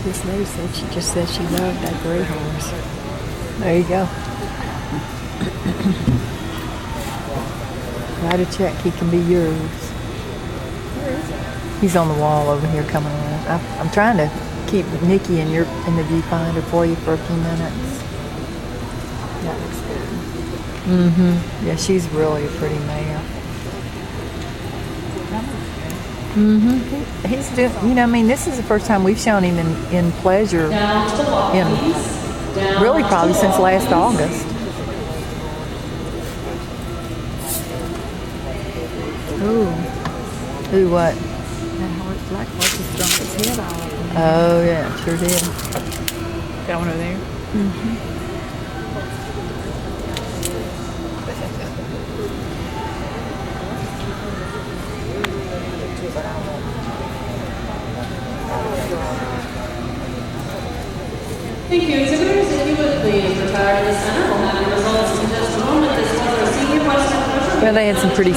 this lady said she just said she loved that gray horse. There you go. Write a check. He can be yours. Where is it? He's on the wall over here coming around. I'm trying to keep Nikki in the viewfinder for you for a few minutes. That looks good. Mm-hmm. Yeah, she's really a pretty mare. Mm-hmm. He's doing, you know, I mean, this is the first time we've shown him in pleasure really probably since last August. Ooh. Ooh, what? That black horse has thrown its head off. Oh, yeah, sure did. That one over there? Mm-hmm. Thank you. Exhibitors, if you would please retire to the center. We'll have your results in just a moment. This was our senior Western. Well, they had some pretty